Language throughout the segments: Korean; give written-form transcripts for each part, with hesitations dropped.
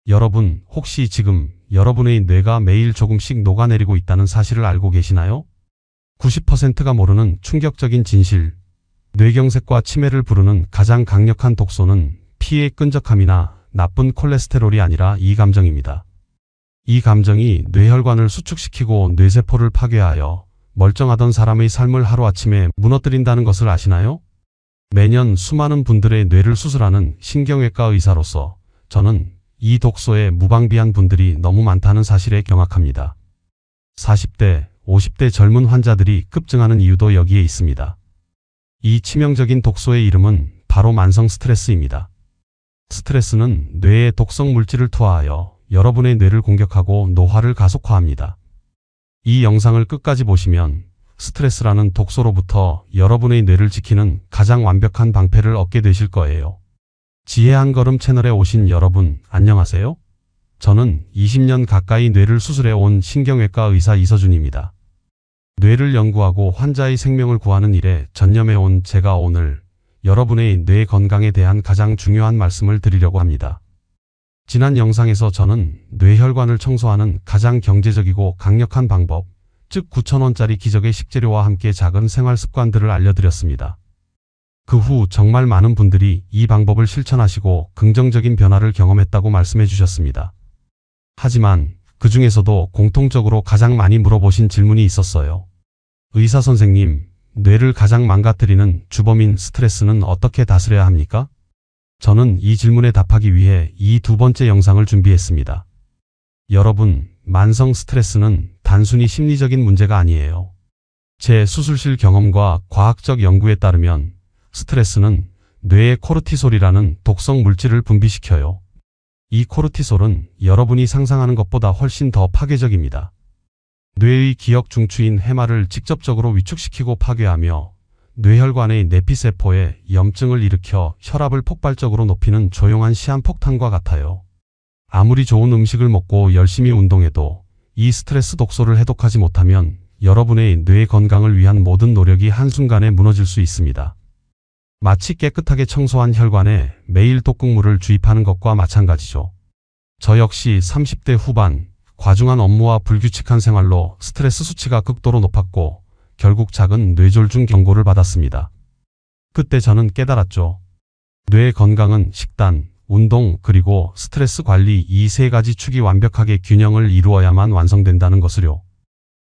여러분, 혹시 지금 여러분의 뇌가 매일 조금씩 녹아내리고 있다는 사실을 알고 계시나요? 90%가 모르는 충격적인 진실. 뇌경색과 치매를 부르는 가장 강력한 독소는 피의 끈적함이나 나쁜 콜레스테롤이 아니라 이 감정입니다. 이 감정이 뇌혈관을 수축시키고 뇌세포를 파괴하여 멀쩡하던 사람의 삶을 하루아침에 무너뜨린다는 것을 아시나요? 매년 수많은 분들의 뇌를 수술하는 신경외과 의사로서 저는 이 독소에 무방비한 분들이 너무 많다는 사실에 경악합니다. 40대, 50대 젊은 환자들이 급증하는 이유도 여기에 있습니다. 이 치명적인 독소의 이름은 바로 만성 스트레스입니다. 스트레스는 뇌에 독성 물질을 투하하여 여러분의 뇌를 공격하고 노화를 가속화합니다. 이 영상을 끝까지 보시면 스트레스라는 독소로부터 여러분의 뇌를 지키는 가장 완벽한 방패를 얻게 되실 거예요. 지혜 한 걸음 채널에 오신 여러분, 안녕하세요. 저는 20년 가까이 뇌를 수술해 온 신경외과 의사 이서준입니다. 뇌를 연구하고 환자의 생명을 구하는 일에 전념해 온 제가 오늘 여러분의 뇌 건강에 대한 가장 중요한 말씀을 드리려고 합니다. 지난 영상에서 저는 뇌혈관을 청소하는 가장 경제적이고 강력한 방법, 즉 9,000원짜리 기적의 식재료와 함께 작은 생활 습관들을 알려드렸습니다. 그 후 정말 많은 분들이 이 방법을 실천하시고 긍정적인 변화를 경험했다고 말씀해 주셨습니다. 하지만 그 중에서도 공통적으로 가장 많이 물어보신 질문이 있었어요. 의사 선생님, 뇌를 가장 망가뜨리는 주범인 스트레스는 어떻게 다스려야 합니까? 저는 이 질문에 답하기 위해 이 두 번째 영상을 준비했습니다. 여러분, 만성 스트레스는 단순히 심리적인 문제가 아니에요. 제 수술실 경험과 과학적 연구에 따르면 스트레스는 뇌의 코르티솔이라는 독성 물질을 분비시켜요. 이 코르티솔은 여러분이 상상하는 것보다 훨씬 더 파괴적입니다. 뇌의 기억 중추인 해마를 직접적으로 위축시키고 파괴하며 뇌혈관의 내피세포에 염증을 일으켜 혈압을 폭발적으로 높이는 조용한 시한폭탄과 같아요. 아무리 좋은 음식을 먹고 열심히 운동해도 이 스트레스 독소를 해독하지 못하면 여러분의 뇌 건강을 위한 모든 노력이 한순간에 무너질 수 있습니다. 마치 깨끗하게 청소한 혈관에 매일 독극물을 주입하는 것과 마찬가지죠. 저 역시 30대 후반, 과중한 업무와 불규칙한 생활로 스트레스 수치가 극도로 높았고 결국 작은 뇌졸중 경고를 받았습니다. 그때 저는 깨달았죠. 뇌 건강은 식단, 운동, 그리고 스트레스 관리 이 세 가지 축이 완벽하게 균형을 이루어야만 완성된다는 것을요.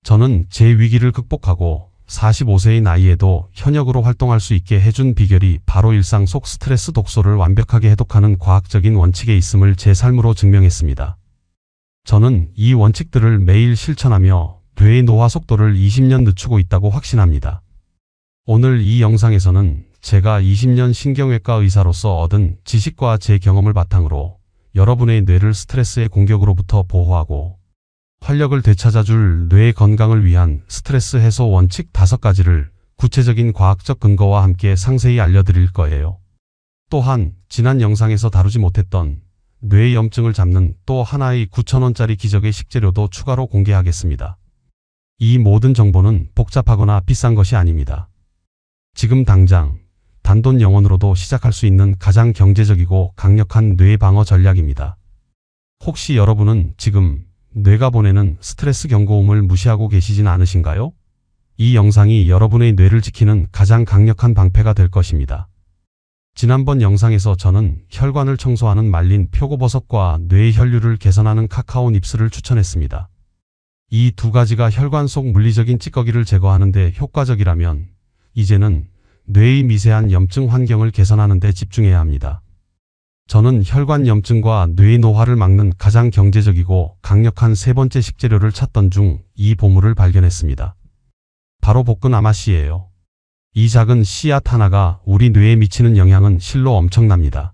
저는 제 위기를 극복하고 45세의 나이에도 현역으로 활동할 수 있게 해준 비결이 바로 일상 속 스트레스 독소를 완벽하게 해독하는 과학적인 원칙에 있음을 제 삶으로 증명했습니다. 저는 이 원칙들을 매일 실천하며 뇌의 노화 속도를 20년 늦추고 있다고 확신합니다. 오늘 이 영상에서는 제가 20년 신경외과 의사로서 얻은 지식과 제 경험을 바탕으로 여러분의 뇌를 스트레스의 공격으로부터 보호하고 활력을 되찾아줄 뇌 건강을 위한 스트레스 해소 원칙 5가지를 구체적인 과학적 근거와 함께 상세히 알려드릴 거예요. 또한 지난 영상에서 다루지 못했던 뇌 염증을 잡는 또 하나의 9,000원짜리 기적의 식재료도 추가로 공개하겠습니다. 이 모든 정보는 복잡하거나 비싼 것이 아닙니다. 지금 당장 단돈 영원으로도 시작할 수 있는 가장 경제적이고 강력한 뇌 방어 전략입니다. 혹시 여러분은 지금 뇌가 보내는 스트레스 경고음을 무시하고 계시진 않으신가요? 이 영상이 여러분의 뇌를 지키는 가장 강력한 방패가 될 것입니다. 지난번 영상에서 저는 혈관을 청소하는 말린 표고버섯과 뇌의 혈류를 개선하는 카카오 닙스를 추천했습니다. 이 두 가지가 혈관 속 물리적인 찌꺼기를 제거하는 데 효과적이라면 이제는 뇌의 미세한 염증 환경을 개선하는 데 집중해야 합니다. 저는 혈관 염증과 뇌 노화를 막는 가장 경제적이고 강력한 세 번째 식재료를 찾던 중 이 보물을 발견했습니다. 바로 볶은 아마씨예요. 이 작은 씨앗 하나가 우리 뇌에 미치는 영향은 실로 엄청납니다.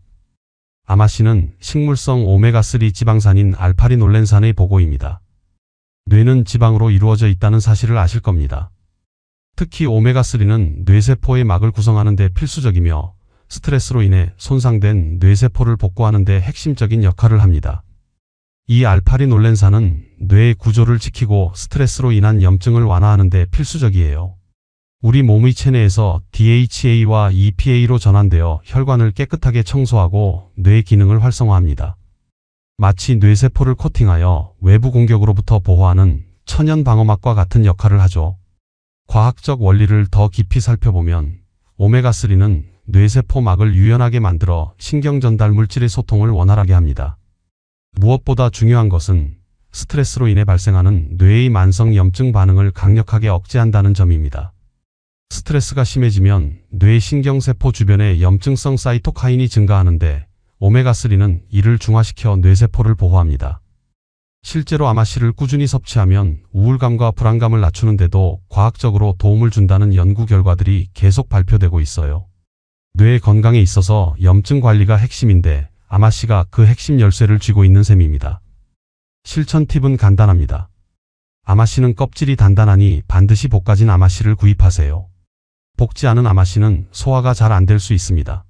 아마씨는 식물성 오메가3 지방산인 알파리놀렌산의 보고입니다. 뇌는 지방으로 이루어져 있다는 사실을 아실 겁니다. 특히 오메가3는 뇌세포의 막을 구성하는 데 필수적이며 스트레스로 인해 손상된 뇌세포를 복구하는 데 핵심적인 역할을 합니다. 이 알파리놀렌산은 뇌의 구조를 지키고 스트레스로 인한 염증을 완화하는 데 필수적이에요. 우리 몸의 체내에서 DHA와 EPA로 전환되어 혈관을 깨끗하게 청소하고 뇌 기능을 활성화합니다. 마치 뇌세포를 코팅하여 외부 공격으로부터 보호하는 천연 방어막과 같은 역할을 하죠. 과학적 원리를 더 깊이 살펴보면 오메가3는 뇌세포 막을 유연하게 만들어 신경 전달 물질의 소통을 원활하게 합니다. 무엇보다 중요한 것은 스트레스로 인해 발생하는 뇌의 만성 염증 반응을 강력하게 억제한다는 점입니다. 스트레스가 심해지면 뇌 신경세포 주변의 염증성 사이토카인이 증가하는데 오메가3는 이를 중화시켜 뇌세포를 보호합니다. 실제로 아마씨를 꾸준히 섭취하면 우울감과 불안감을 낮추는데도 과학적으로 도움을 준다는 연구 결과들이 계속 발표되고 있어요. 뇌 건강에 있어서 염증 관리가 핵심인데 아마씨가 그 핵심 열쇠를 쥐고 있는 셈입니다. 실천 팁은 간단합니다. 아마씨는 껍질이 단단하니 반드시 볶아진 아마씨를 구입하세요. 볶지 않은 아마씨는 소화가 잘 안 될 수 있습니다.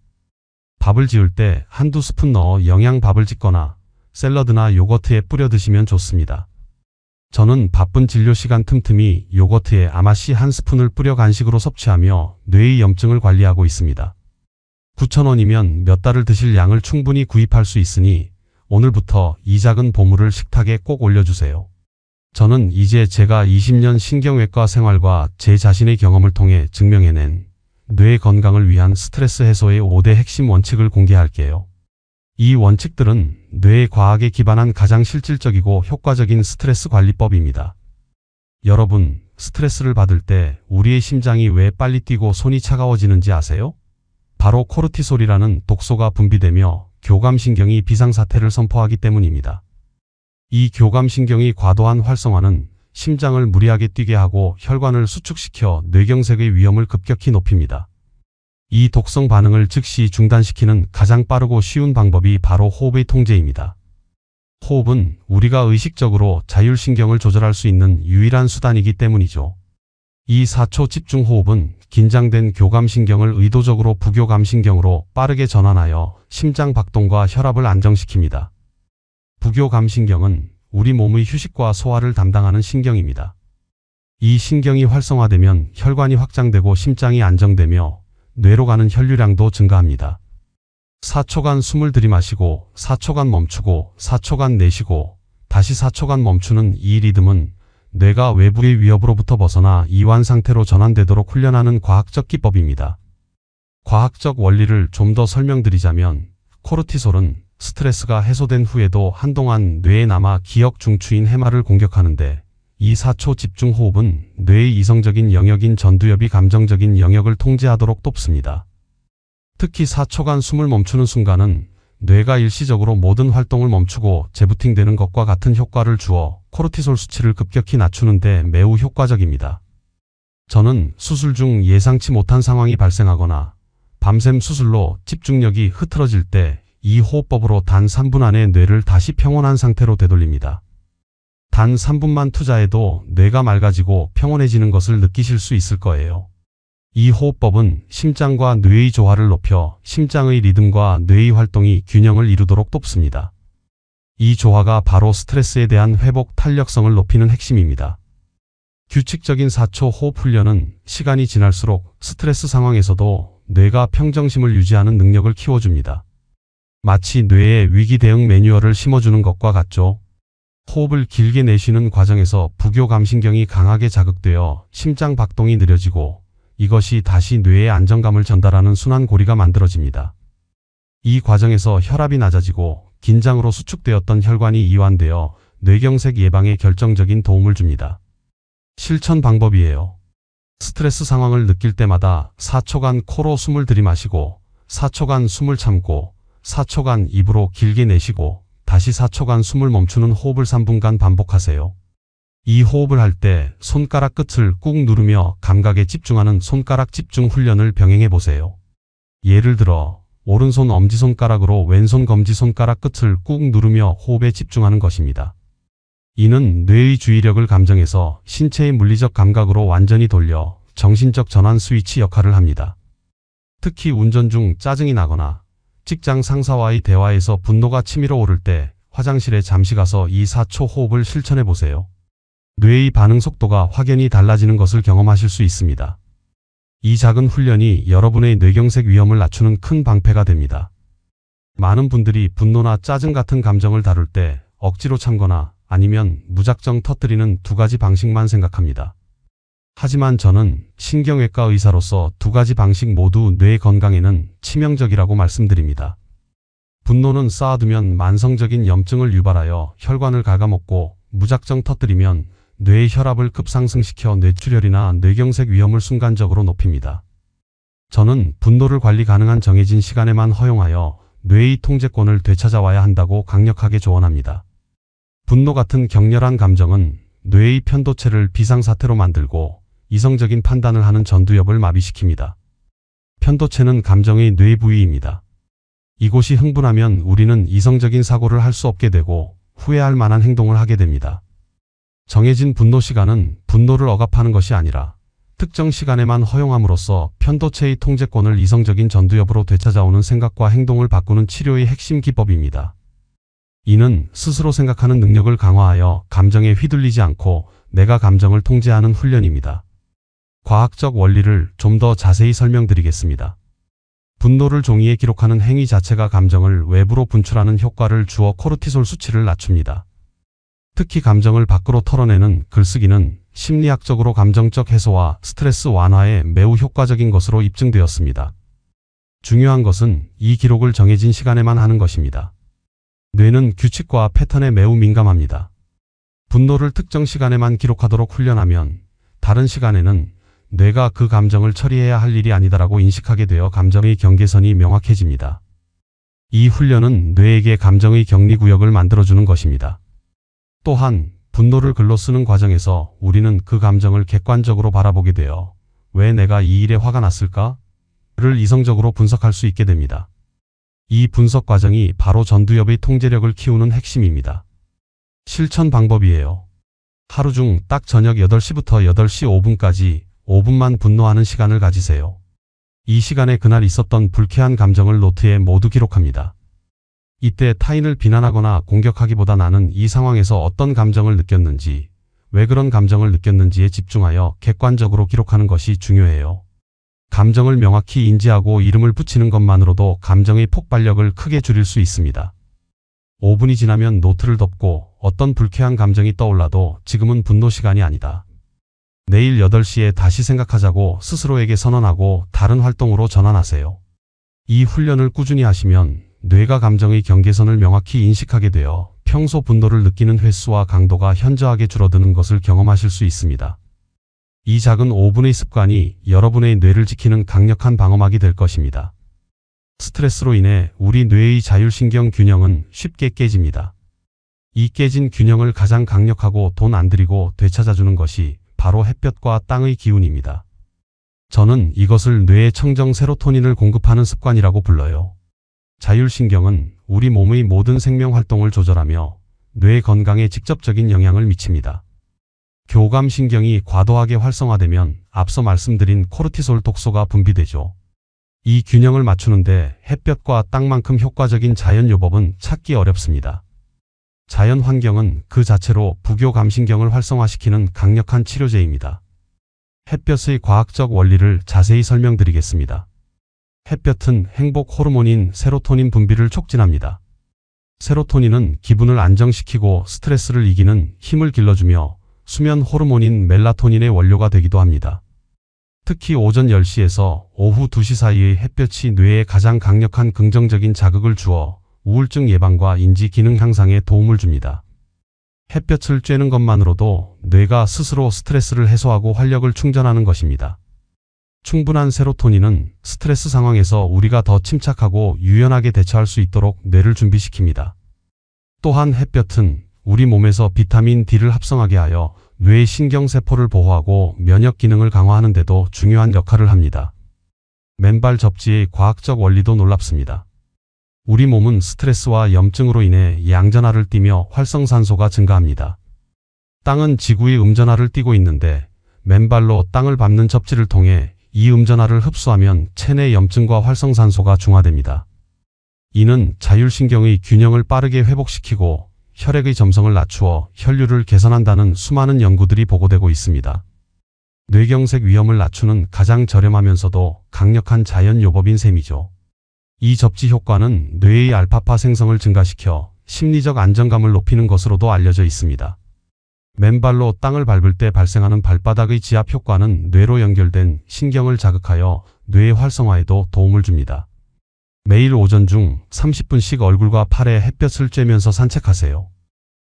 밥을 지을 때 한두 스푼 넣어 영양밥을 짓거나 샐러드나 요거트에 뿌려 드시면 좋습니다. 저는 바쁜 진료 시간 틈틈이 요거트에 아마씨 한 스푼을 뿌려 간식으로 섭취하며 뇌의 염증을 관리하고 있습니다. 9,000원이면 몇 달을 드실 양을 충분히 구입할 수 있으니 오늘부터 이 작은 보물을 식탁에 꼭 올려주세요. 저는 이제 제가 20년 신경외과 생활과 제 자신의 경험을 통해 증명해낸 뇌 건강을 위한 스트레스 해소의 5대 핵심 원칙을 공개할게요. 이 원칙들은 뇌 과학에 기반한 가장 실질적이고 효과적인 스트레스 관리법입니다. 여러분, 스트레스를 받을 때 우리의 심장이 왜 빨리 뛰고 손이 차가워지는지 아세요? 바로 코르티솔이라는 독소가 분비되며 교감신경이 비상사태를 선포하기 때문입니다. 이 교감신경의 과도한 활성화는 심장을 무리하게 뛰게 하고 혈관을 수축시켜 뇌경색의 위험을 급격히 높입니다. 이 독성 반응을 즉시 중단시키는 가장 빠르고 쉬운 방법이 바로 호흡의 통제입니다. 호흡은 우리가 의식적으로 자율신경을 조절할 수 있는 유일한 수단이기 때문이죠. 이 4초 집중호흡은 긴장된 교감신경을 의도적으로 부교감신경으로 빠르게 전환하여 심장 박동과 혈압을 안정시킵니다. 부교감신경은 우리 몸의 휴식과 소화를 담당하는 신경입니다. 이 신경이 활성화되면 혈관이 확장되고 심장이 안정되며 뇌로 가는 혈류량도 증가합니다. 4초간 숨을 들이마시고 4초간 멈추고 4초간 내쉬고 다시 4초간 멈추는 이 리듬은 뇌가 외부의 위협으로부터 벗어나 이완 상태로 전환되도록 훈련하는 과학적 기법입니다. 과학적 원리를 좀 더 설명드리자면 코르티솔은 스트레스가 해소된 후에도 한동안 뇌에 남아 기억 중추인 해마를 공격하는데 이 4초 집중 호흡은 뇌의 이성적인 영역인 전두엽이 감정적인 영역을 통제하도록 돕습니다. 특히 4초간 숨을 멈추는 순간은 뇌가 일시적으로 모든 활동을 멈추고 재부팅되는 것과 같은 효과를 주어 코르티솔 수치를 급격히 낮추는데 매우 효과적입니다. 저는 수술 중 예상치 못한 상황이 발생하거나 밤샘 수술로 집중력이 흐트러질 때 이 호흡법으로 단 3분 안에 뇌를 다시 평온한 상태로 되돌립니다. 단 3분만 투자해도 뇌가 맑아지고 평온해지는 것을 느끼실 수 있을 거예요. 이 호흡법은 심장과 뇌의 조화를 높여 심장의 리듬과 뇌의 활동이 균형을 이루도록 돕습니다. 이 조화가 바로 스트레스에 대한 회복 탄력성을 높이는 핵심입니다. 규칙적인 4초 호흡 훈련은 시간이 지날수록 스트레스 상황에서도 뇌가 평정심을 유지하는 능력을 키워줍니다. 마치 뇌에 위기 대응 매뉴얼을 심어주는 것과 같죠. 호흡을 길게 내쉬는 과정에서 부교감신경이 강하게 자극되어 심장 박동이 느려지고 이것이 다시 뇌에 안정감을 전달하는 순환고리가 만들어집니다. 이 과정에서 혈압이 낮아지고 긴장으로 수축되었던 혈관이 이완되어 뇌경색 예방에 결정적인 도움을 줍니다. 실천 방법이에요. 스트레스 상황을 느낄 때마다 4초간 코로 숨을 들이마시고 4초간 숨을 참고 4초간 입으로 길게 내쉬고 다시 4초간 숨을 멈추는 호흡을 3분간 반복하세요. 이 호흡을 할 때 손가락 끝을 꾹 누르며 감각에 집중하는 손가락 집중 훈련을 병행해 보세요. 예를 들어 오른손 엄지손가락으로 왼손 검지손가락 끝을 꾹 누르며 호흡에 집중하는 것입니다. 이는 뇌의 주의력을 감정해서 신체의 물리적 감각으로 완전히 돌려 정신적 전환 스위치 역할을 합니다. 특히 운전 중 짜증이 나거나 직장 상사와의 대화에서 분노가 치밀어 오를 때 화장실에 잠시 가서 이 4초 호흡을 실천해 보세요. 뇌의 반응 속도가 확연히 달라지는 것을 경험하실 수 있습니다. 이 작은 훈련이 여러분의 뇌경색 위험을 낮추는 큰 방패가 됩니다. 많은 분들이 분노나 짜증 같은 감정을 다룰 때 억지로 참거나 아니면 무작정 터뜨리는 두 가지 방식만 생각합니다. 하지만 저는 신경외과 의사로서 두 가지 방식 모두 뇌 건강에는 치명적이라고 말씀드립니다. 분노는 쌓아두면 만성적인 염증을 유발하여 혈관을 갉아먹고 무작정 터뜨리면 뇌의 혈압을 급상승시켜 뇌출혈이나 뇌경색 위험을 순간적으로 높입니다. 저는 분노를 관리 가능한 정해진 시간에만 허용하여 뇌의 통제권을 되찾아와야 한다고 강력하게 조언합니다. 분노 같은 격렬한 감정은 뇌의 편도체를 비상사태로 만들고 이성적인 판단을 하는 전두엽을 마비시킵니다. 편도체는 감정의 뇌 부위입니다. 이곳이 흥분하면 우리는 이성적인 사고를 할 수 없게 되고 후회할 만한 행동을 하게 됩니다. 정해진 분노 시간은 분노를 억압하는 것이 아니라 특정 시간에만 허용함으로써 편도체의 통제권을 이성적인 전두엽으로 되찾아오는 생각과 행동을 바꾸는 치료의 핵심 기법입니다. 이는 스스로 생각하는 능력을 강화하여 감정에 휘둘리지 않고 내가 감정을 통제하는 훈련입니다. 과학적 원리를 좀 더 자세히 설명드리겠습니다. 분노를 종이에 기록하는 행위 자체가 감정을 외부로 분출하는 효과를 주어 코르티솔 수치를 낮춥니다. 특히 감정을 밖으로 털어내는 글쓰기는 심리학적으로 감정적 해소와 스트레스 완화에 매우 효과적인 것으로 입증되었습니다. 중요한 것은 이 기록을 정해진 시간에만 하는 것입니다. 뇌는 규칙과 패턴에 매우 민감합니다. 분노를 특정 시간에만 기록하도록 훈련하면 다른 시간에는 뇌가 그 감정을 처리해야 할 일이 아니다라고 인식하게 되어 감정의 경계선이 명확해집니다. 이 훈련은 뇌에게 감정의 격리구역을 만들어주는 것입니다. 또한 분노를 글로 쓰는 과정에서 우리는 그 감정을 객관적으로 바라보게 되어 왜 내가 이 일에 화가 났을까? 를 이성적으로 분석할 수 있게 됩니다. 이 분석 과정이 바로 전두엽의 통제력을 키우는 핵심입니다. 실천 방법이에요. 하루 중 딱 저녁 8시부터 8시 5분까지 5분만 분노하는 시간을 가지세요. 이 시간에 그날 있었던 불쾌한 감정을 노트에 모두 기록합니다. 이때 타인을 비난하거나 공격하기보다 나는 이 상황에서 어떤 감정을 느꼈는지, 왜 그런 감정을 느꼈는지에 집중하여 객관적으로 기록하는 것이 중요해요. 감정을 명확히 인지하고 이름을 붙이는 것만으로도 감정의 폭발력을 크게 줄일 수 있습니다. 5분이 지나면 노트를 덮고 어떤 불쾌한 감정이 떠올라도 지금은 분노 시간이 아니다. 내일 8시에 다시 생각하자고 스스로에게 선언하고 다른 활동으로 전환하세요. 이 훈련을 꾸준히 하시면 뇌가 감정의 경계선을 명확히 인식하게 되어 평소 분노를 느끼는 횟수와 강도가 현저하게 줄어드는 것을 경험하실 수 있습니다. 이 작은 5분의 습관이 여러분의 뇌를 지키는 강력한 방어막이 될 것입니다. 스트레스로 인해 우리 뇌의 자율신경 균형은 쉽게 깨집니다. 이 깨진 균형을 가장 강력하고 돈 안 들이고 되찾아주는 것이 바로 햇볕과 땅의 기운입니다. 저는 이것을 뇌에 청정 세로토닌을 공급하는 습관이라고 불러요. 자율신경은 우리 몸의 모든 생명활동을 조절하며 뇌 건강에 직접적인 영향을 미칩니다. 교감신경이 과도하게 활성화되면 앞서 말씀드린 코르티솔 독소가 분비되죠. 이 균형을 맞추는데 햇볕과 땅만큼 효과적인 자연요법은 찾기 어렵습니다. 자연 환경은 그 자체로 부교감신경을 활성화시키는 강력한 치료제입니다. 햇볕의 과학적 원리를 자세히 설명드리겠습니다. 햇볕은 행복 호르몬인 세로토닌 분비를 촉진합니다. 세로토닌은 기분을 안정시키고 스트레스를 이기는 힘을 길러주며 수면 호르몬인 멜라토닌의 원료가 되기도 합니다. 특히 오전 10시에서 오후 2시 사이의 햇볕이 뇌에 가장 강력한 긍정적인 자극을 주어 우울증 예방과 인지 기능 향상에 도움을 줍니다. 햇볕을 쬐는 것만으로도 뇌가 스스로 스트레스를 해소하고 활력을 충전하는 것입니다. 충분한 세로토닌은 스트레스 상황에서 우리가 더 침착하고 유연하게 대처할 수 있도록 뇌를 준비시킵니다. 또한 햇볕은 우리 몸에서 비타민 D를 합성하게 하여 뇌의 신경세포를 보호하고 면역 기능을 강화하는 데도 중요한 역할을 합니다. 맨발 접지의 과학적 원리도 놀랍습니다. 우리 몸은 스트레스와 염증으로 인해 양전하를 띠며 활성산소가 증가합니다. 땅은 지구의 음전하를 띠고 있는데 맨발로 땅을 밟는 접지를 통해 이 음전하를 흡수하면 체내 염증과 활성산소가 중화됩니다. 이는 자율신경의 균형을 빠르게 회복시키고 혈액의 점성을 낮추어 혈류를 개선한다는 수많은 연구들이 보고되고 있습니다. 뇌경색 위험을 낮추는 가장 저렴하면서도 강력한 자연요법인 셈이죠. 이 접지 효과는 뇌의 알파파 생성을 증가시켜 심리적 안정감을 높이는 것으로도 알려져 있습니다. 맨발로 땅을 밟을 때 발생하는 발바닥의 지압 효과는 뇌로 연결된 신경을 자극하여 뇌의 활성화에도 도움을 줍니다. 매일 오전 중 30분씩 얼굴과 팔에 햇볕을 쬐면서 산책하세요.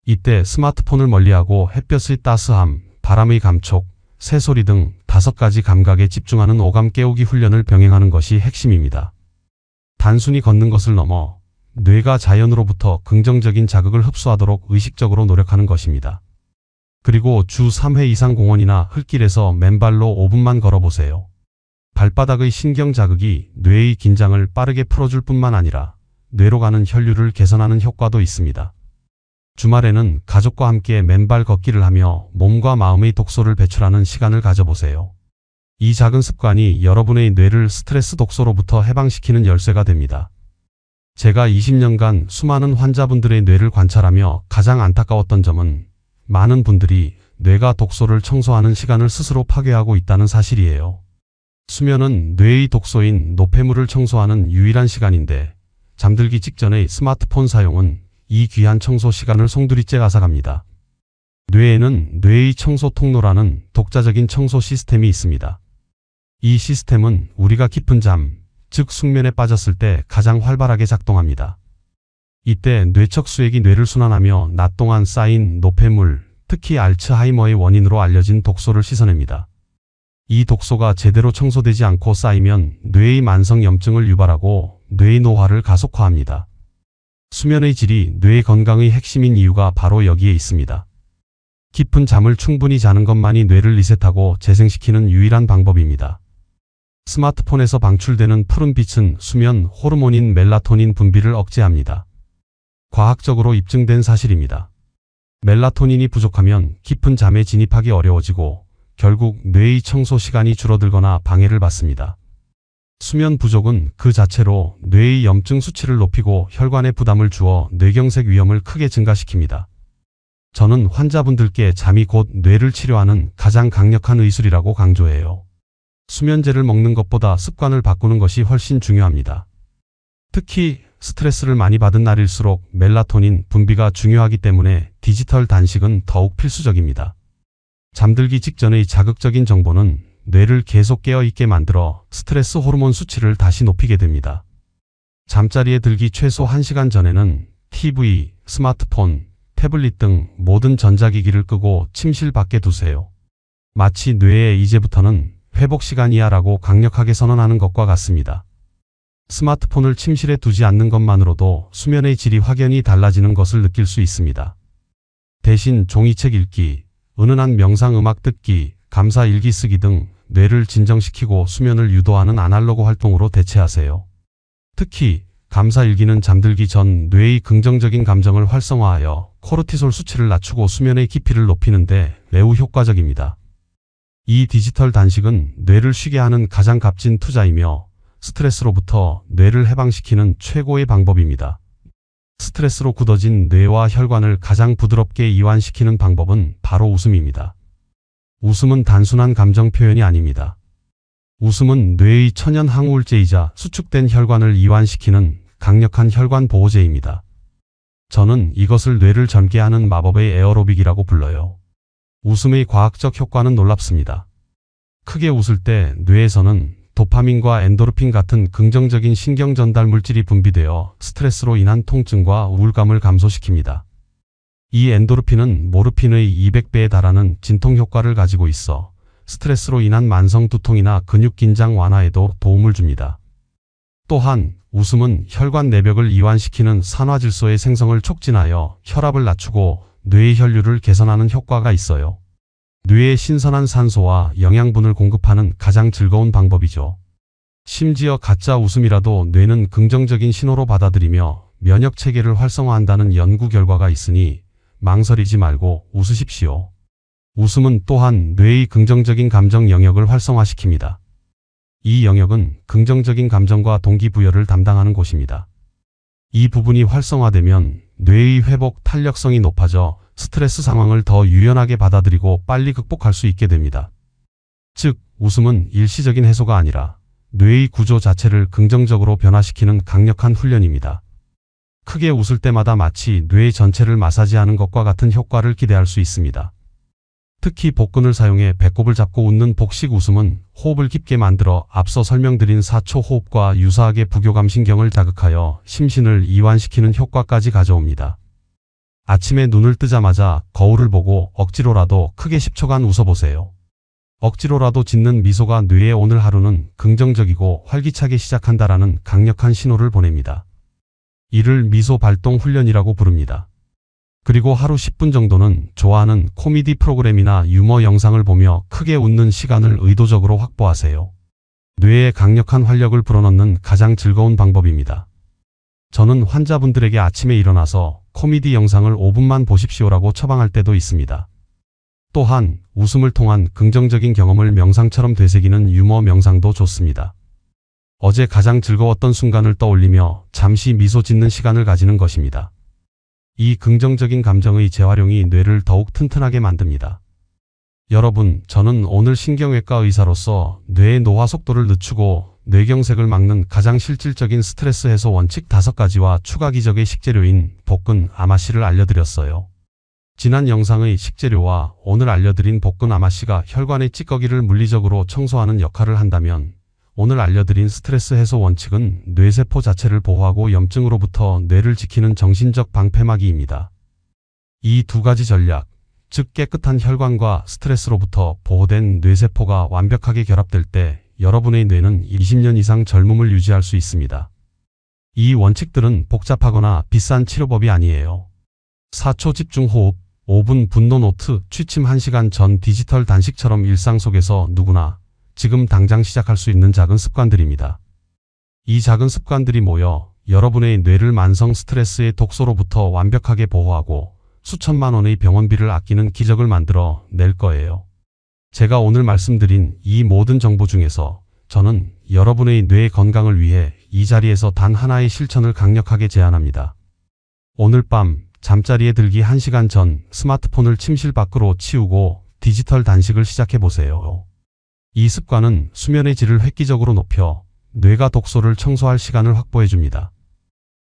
이때 스마트폰을 멀리하고 햇볕의 따스함, 바람의 감촉, 새소리 등 5가지 감각에 집중하는 오감 깨우기 훈련을 병행하는 것이 핵심입니다. 단순히 걷는 것을 넘어 뇌가 자연으로부터 긍정적인 자극을 흡수하도록 의식적으로 노력하는 것입니다. 그리고 주 3회 이상 공원이나 흙길에서 맨발로 5분만 걸어보세요. 발바닥의 신경 자극이 뇌의 긴장을 빠르게 풀어줄 뿐만 아니라 뇌로 가는 혈류를 개선하는 효과도 있습니다. 주말에는 가족과 함께 맨발 걷기를 하며 몸과 마음의 독소를 배출하는 시간을 가져보세요. 이 작은 습관이 여러분의 뇌를 스트레스 독소로부터 해방시키는 열쇠가 됩니다. 제가 20년간 수많은 환자분들의 뇌를 관찰하며 가장 안타까웠던 점은 많은 분들이 뇌가 독소를 청소하는 시간을 스스로 파괴하고 있다는 사실이에요. 수면은 뇌의 독소인 노폐물을 청소하는 유일한 시간인데 잠들기 직전의 스마트폰 사용은 이 귀한 청소 시간을 송두리째 앗아갑니다. 뇌에는 뇌의 청소 통로라는 독자적인 청소 시스템이 있습니다. 이 시스템은 우리가 깊은 잠, 즉 숙면에 빠졌을 때 가장 활발하게 작동합니다. 이때 뇌척 수액이 뇌를 순환하며 낮 동안 쌓인 노폐물, 특히 알츠하이머의 원인으로 알려진 독소를 씻어냅니다. 이 독소가 제대로 청소되지 않고 쌓이면 뇌의 만성 염증을 유발하고 뇌의 노화를 가속화합니다. 수면의 질이 뇌 건강의 핵심인 이유가 바로 여기에 있습니다. 깊은 잠을 충분히 자는 것만이 뇌를 리셋하고 재생시키는 유일한 방법입니다. 스마트폰에서 방출되는 푸른빛은 수면 호르몬인 멜라토닌 분비를 억제합니다. 과학적으로 입증된 사실입니다. 멜라토닌이 부족하면 깊은 잠에 진입하기 어려워지고 결국 뇌의 청소 시간이 줄어들거나 방해를 받습니다. 수면 부족은 그 자체로 뇌의 염증 수치를 높이고 혈관에 부담을 주어 뇌경색 위험을 크게 증가시킵니다. 저는 환자분들께 잠이 곧 뇌를 치료하는 가장 강력한 의술이라고 강조해요. 수면제를 먹는 것보다 습관을 바꾸는 것이 훨씬 중요합니다. 특히 스트레스를 많이 받은 날일수록 멜라토닌 분비가 중요하기 때문에 디지털 단식은 더욱 필수적입니다. 잠들기 직전의 자극적인 정보는 뇌를 계속 깨어있게 만들어 스트레스 호르몬 수치를 다시 높이게 됩니다. 잠자리에 들기 최소 1시간 전에는 TV, 스마트폰, 태블릿 등 모든 전자기기를 끄고 침실 밖에 두세요. 마치 뇌에 이제부터는 회복 시간이야 라고 강력하게 선언하는 것과 같습니다. 스마트폰을 침실에 두지 않는 것만으로도 수면의 질이 확연히 달라지는 것을 느낄 수 있습니다. 대신 종이책 읽기, 은은한 명상 음악 듣기, 감사 일기 쓰기 등 뇌를 진정시키고 수면을 유도하는 아날로그 활동으로 대체하세요. 특히 감사 일기는 잠들기 전 뇌의 긍정적인 감정을 활성화하여 코르티솔 수치를 낮추고 수면의 깊이를 높이는 데 매우 효과적입니다. 이 디지털 단식은 뇌를 쉬게 하는 가장 값진 투자이며 스트레스로부터 뇌를 해방시키는 최고의 방법입니다. 스트레스로 굳어진 뇌와 혈관을 가장 부드럽게 이완시키는 방법은 바로 웃음입니다. 웃음은 단순한 감정 표현이 아닙니다. 웃음은 뇌의 천연 항우울제이자 수축된 혈관을 이완시키는 강력한 혈관 보호제입니다. 저는 이것을 뇌를 젊게 하는 마법의 에어로빅이라고 불러요. 웃음의 과학적 효과는 놀랍습니다. 크게 웃을 때 뇌에서는 도파민과 엔도르핀 같은 긍정적인 신경 전달 물질이 분비되어 스트레스로 인한 통증과 우울감을 감소시킵니다. 이 엔도르핀은 모르핀의 200배에 달하는 진통 효과를 가지고 있어 스트레스로 인한 만성 두통이나 근육 긴장 완화에도 도움을 줍니다. 또한 웃음은 혈관 내벽을 이완시키는 산화질소의 생성을 촉진하여 혈압을 낮추고 뇌의 혈류를 개선하는 효과가 있어요. 뇌에 신선한 산소와 영양분을 공급하는 가장 즐거운 방법이죠. 심지어 가짜 웃음이라도 뇌는 긍정적인 신호로 받아들이며 면역 체계를 활성화한다는 연구 결과가 있으니 망설이지 말고 웃으십시오. 웃음은 또한 뇌의 긍정적인 감정 영역을 활성화시킵니다. 이 영역은 긍정적인 감정과 동기부여를 담당하는 곳입니다. 이 부분이 활성화되면 뇌의 회복 탄력성이 높아져 스트레스 상황을 더 유연하게 받아들이고 빨리 극복할 수 있게 됩니다. 즉, 웃음은 일시적인 해소가 아니라 뇌의 구조 자체를 긍정적으로 변화시키는 강력한 훈련입니다. 크게 웃을 때마다 마치 뇌 전체를 마사지하는 것과 같은 효과를 기대할 수 있습니다. 특히 복근을 사용해 배꼽을 잡고 웃는 복식 웃음은 호흡을 깊게 만들어 앞서 설명드린 4초 호흡과 유사하게 부교감 신경을 자극하여 심신을 이완시키는 효과까지 가져옵니다. 아침에 눈을 뜨자마자 거울을 보고 억지로라도 크게 10초간 웃어보세요. 억지로라도 짓는 미소가 뇌에 오늘 하루는 긍정적이고 활기차게 시작한다라는 강력한 신호를 보냅니다. 이를 미소 발동 훈련이라고 부릅니다. 그리고 하루 10분 정도는 좋아하는 코미디 프로그램이나 유머 영상을 보며 크게 웃는 시간을 의도적으로 확보하세요. 뇌에 강력한 활력을 불어넣는 가장 즐거운 방법입니다. 저는 환자분들에게 아침에 일어나서 코미디 영상을 5분만 보십시오라고 처방할 때도 있습니다. 또한 웃음을 통한 긍정적인 경험을 명상처럼 되새기는 유머 명상도 좋습니다. 어제 가장 즐거웠던 순간을 떠올리며 잠시 미소 짓는 시간을 가지는 것입니다. 이 긍정적인 감정의 재활용이 뇌를 더욱 튼튼하게 만듭니다. 여러분, 저는 오늘 신경외과 의사로서 뇌의 노화 속도를 늦추고 뇌경색을 막는 가장 실질적인 스트레스 해소 원칙 5가지와 추가 기적의 식재료인 복근 아마씨를 알려드렸어요. 지난 영상의 식재료와 오늘 알려드린 복근 아마씨가 혈관의 찌꺼기를 물리적으로 청소하는 역할을 한다면 오늘 알려드린 스트레스 해소 원칙은 뇌세포 자체를 보호하고 염증으로부터 뇌를 지키는 정신적 방패막이입니다. 이 두 가지 전략, 즉 깨끗한 혈관과 스트레스로부터 보호된 뇌세포가 완벽하게 결합될 때 여러분의 뇌는 20년 이상 젊음을 유지할 수 있습니다. 이 원칙들은 복잡하거나 비싼 치료법이 아니에요. 4초 집중 호흡, 5분 분노 노트, 취침 1시간 전 디지털 단식처럼 일상 속에서 누구나 지금 당장 시작할 수 있는 작은 습관들입니다. 이 작은 습관들이 모여 여러분의 뇌를 만성 스트레스의 독소로부터 완벽하게 보호하고 수천만 원의 병원비를 아끼는 기적을 만들어 낼 거예요. 제가 오늘 말씀드린 이 모든 정보 중에서 저는 여러분의 뇌 건강을 위해 이 자리에서 단 하나의 실천을 강력하게 제안합니다. 오늘 밤 잠자리에 들기 1시간 전 스마트폰을 침실 밖으로 치우고 디지털 단식을 시작해 보세요. 이 습관은 수면의 질을 획기적으로 높여 뇌가 독소를 청소할 시간을 확보해 줍니다.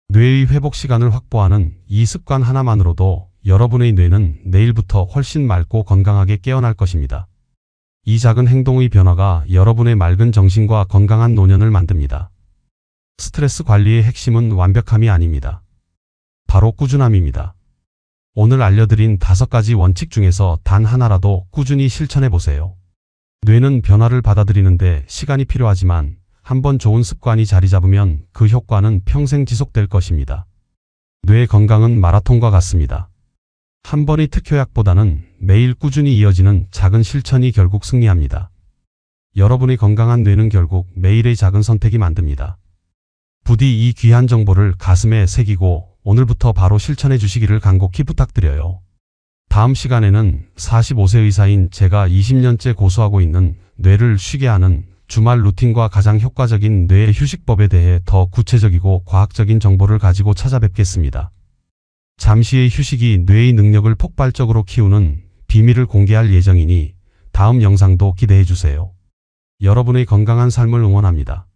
뇌의 회복 시간을 확보하는 이 습관 하나만으로도 여러분의 뇌는 내일부터 훨씬 맑고 건강하게 깨어날 것입니다. 이 작은 행동의 변화가 여러분의 맑은 정신과 건강한 노년을 만듭니다. 스트레스 관리의 핵심은 완벽함이 아닙니다. 바로 꾸준함입니다. 오늘 알려드린 5가지 원칙 중에서 단 하나라도 꾸준히 실천해 보세요. 뇌는 변화를 받아들이는데 시간이 필요하지만 한번 좋은 습관이 자리 잡으면 그 효과는 평생 지속될 것입니다. 뇌 건강은 마라톤과 같습니다. 한 번의 특효약보다는 매일 꾸준히 이어지는 작은 실천이 결국 승리합니다. 여러분의 건강한 뇌는 결국 매일의 작은 선택이 만듭니다. 부디 이 귀한 정보를 가슴에 새기고 오늘부터 바로 실천해 주시기를 간곡히 부탁드려요. 다음 시간에는 45세 의사인 제가 20년째 고수하고 있는 뇌를 쉬게 하는 주말 루틴과 가장 효과적인 뇌 휴식법에 대해 더 구체적이고 과학적인 정보를 가지고 찾아뵙겠습니다. 잠시의 휴식이 뇌의 능력을 폭발적으로 키우는 비밀을 공개할 예정이니 다음 영상도 기대해 주세요. 여러분의 건강한 삶을 응원합니다.